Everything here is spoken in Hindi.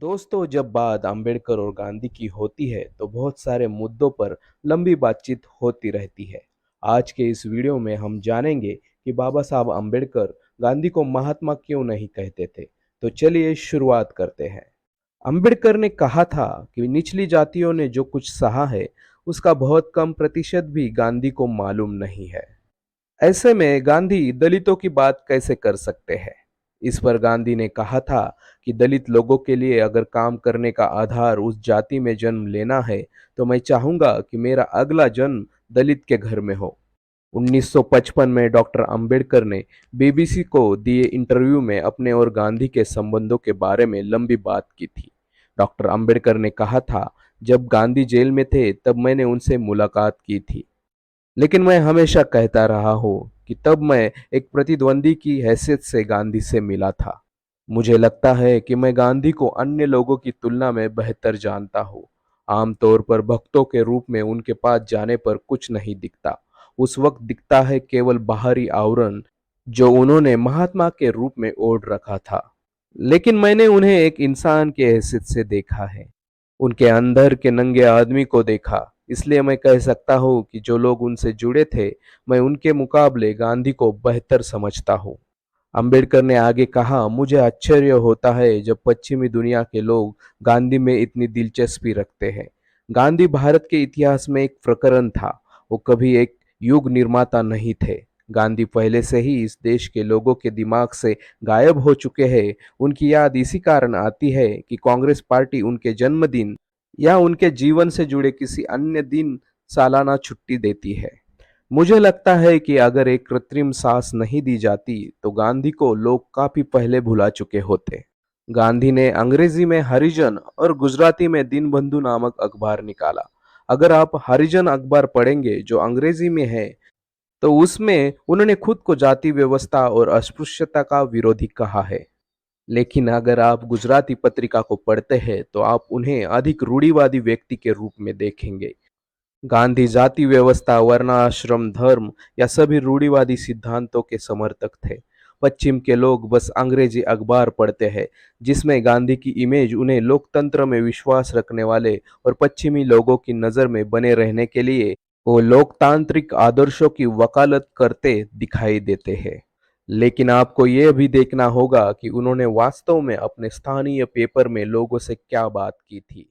दोस्तों, जब बात अंबेडकर और गांधी की होती है तो बहुत सारे मुद्दों पर लंबी बातचीत होती रहती है। आज के इस वीडियो में हम जानेंगे कि बाबा साहब अंबेडकर गांधी को महात्मा क्यों नहीं कहते थे। तो चलिए शुरुआत करते हैं। अंबेडकर ने कहा था कि निचली जातियों ने जो कुछ सहा है उसका बहुत कम प्रतिशत भी गांधी को मालूम नहीं है। ऐसे में गांधी दलितों की बात कैसे कर सकते हैं। इस पर गांधी ने कहा था कि दलित लोगों के लिए अगर काम करने का आधार उस जाति में जन्म लेना है तो मैं चाहूंगा कि मेरा अगला जन्म दलित के घर में हो। 1955 में डॉक्टर अंबेडकर ने बीबीसी को दिए इंटरव्यू में अपने और गांधी के संबंधों के बारे में लंबी बात की थी। डॉक्टर अंबेडकर ने कहा था, जब गांधी जेल में थे तब मैंने उनसे मुलाकात की थी, लेकिन मैं हमेशा कहता रहा हूँ कि तब मैं एक प्रतिद्वंदी की हैसियत से गांधी से मिला था। मुझे लगता है कि मैं गांधी को अन्य लोगों की तुलना में बेहतर जानता हूँ। आमतौर पर भक्तों के रूप में उनके पास जाने पर कुछ नहीं दिखता। उस वक्त दिखता है केवल बाहरी आवरण जो उन्होंने महात्मा के रूप में ओढ़ रखा था। लेकिन मैंने उन्हें एक इंसान के हैसियत से देखा है, उनके अंदर के नंगे आदमी को देखा। इसलिए मैं कह सकता हूँ कि जो लोग उनसे जुड़े थे, मैं उनके मुकाबले गांधी को बेहतर समझता हूँ। अंबेडकर ने आगे कहा, मुझे आश्चर्य होता है जब पश्चिमी दुनिया के लोग गांधी में इतनी दिलचस्पी रखते हैं। गांधी भारत के इतिहास में एक प्रकरण था, वो कभी एक युग निर्माता नहीं थे। गांधी पहले से ही इस देश के लोगों के दिमाग से गायब हो चुके हैं। उनकी याद इसी कारण आती है कि कांग्रेस पार्टी उनके जन्मदिन या उनके जीवन से जुड़े किसी अन्य दिन सालाना छुट्टी देती है। मुझे लगता है कि अगर एक कृत्रिम सांस नहीं दी जाती तो गांधी को लोग काफी पहले भुला चुके होते। गांधी ने अंग्रेजी में हरिजन और गुजराती में दीनबंधु नामक अखबार निकाला। अगर आप हरिजन अखबार पढ़ेंगे जो अंग्रेजी में है तो उसमें उन्होंने खुद को जाति व्यवस्था और अस्पृश्यता का विरोधी कहा है। लेकिन अगर आप गुजराती पत्रिका को पढ़ते हैं तो आप उन्हें अधिक रूढ़िवादी व्यक्ति के रूप में देखेंगे। गांधी जाति व्यवस्था, वर्णाश्रम, धर्म या सभी रूढ़िवादी सिद्धांतों के समर्थक थे। पश्चिम के लोग बस अंग्रेजी अखबार पढ़ते हैं जिसमें गांधी की इमेज उन्हें लोकतंत्र में विश्वास रखने वाले और पश्चिमी लोगों की नज़र में बने रहने के लिए वो लोकतांत्रिक आदर्शों की वकालत करते दिखाई देते हैं। लेकिन आपको यह भी देखना होगा कि उन्होंने वास्तव में अपने स्थानीय पेपर में लोगों से क्या बात की थी।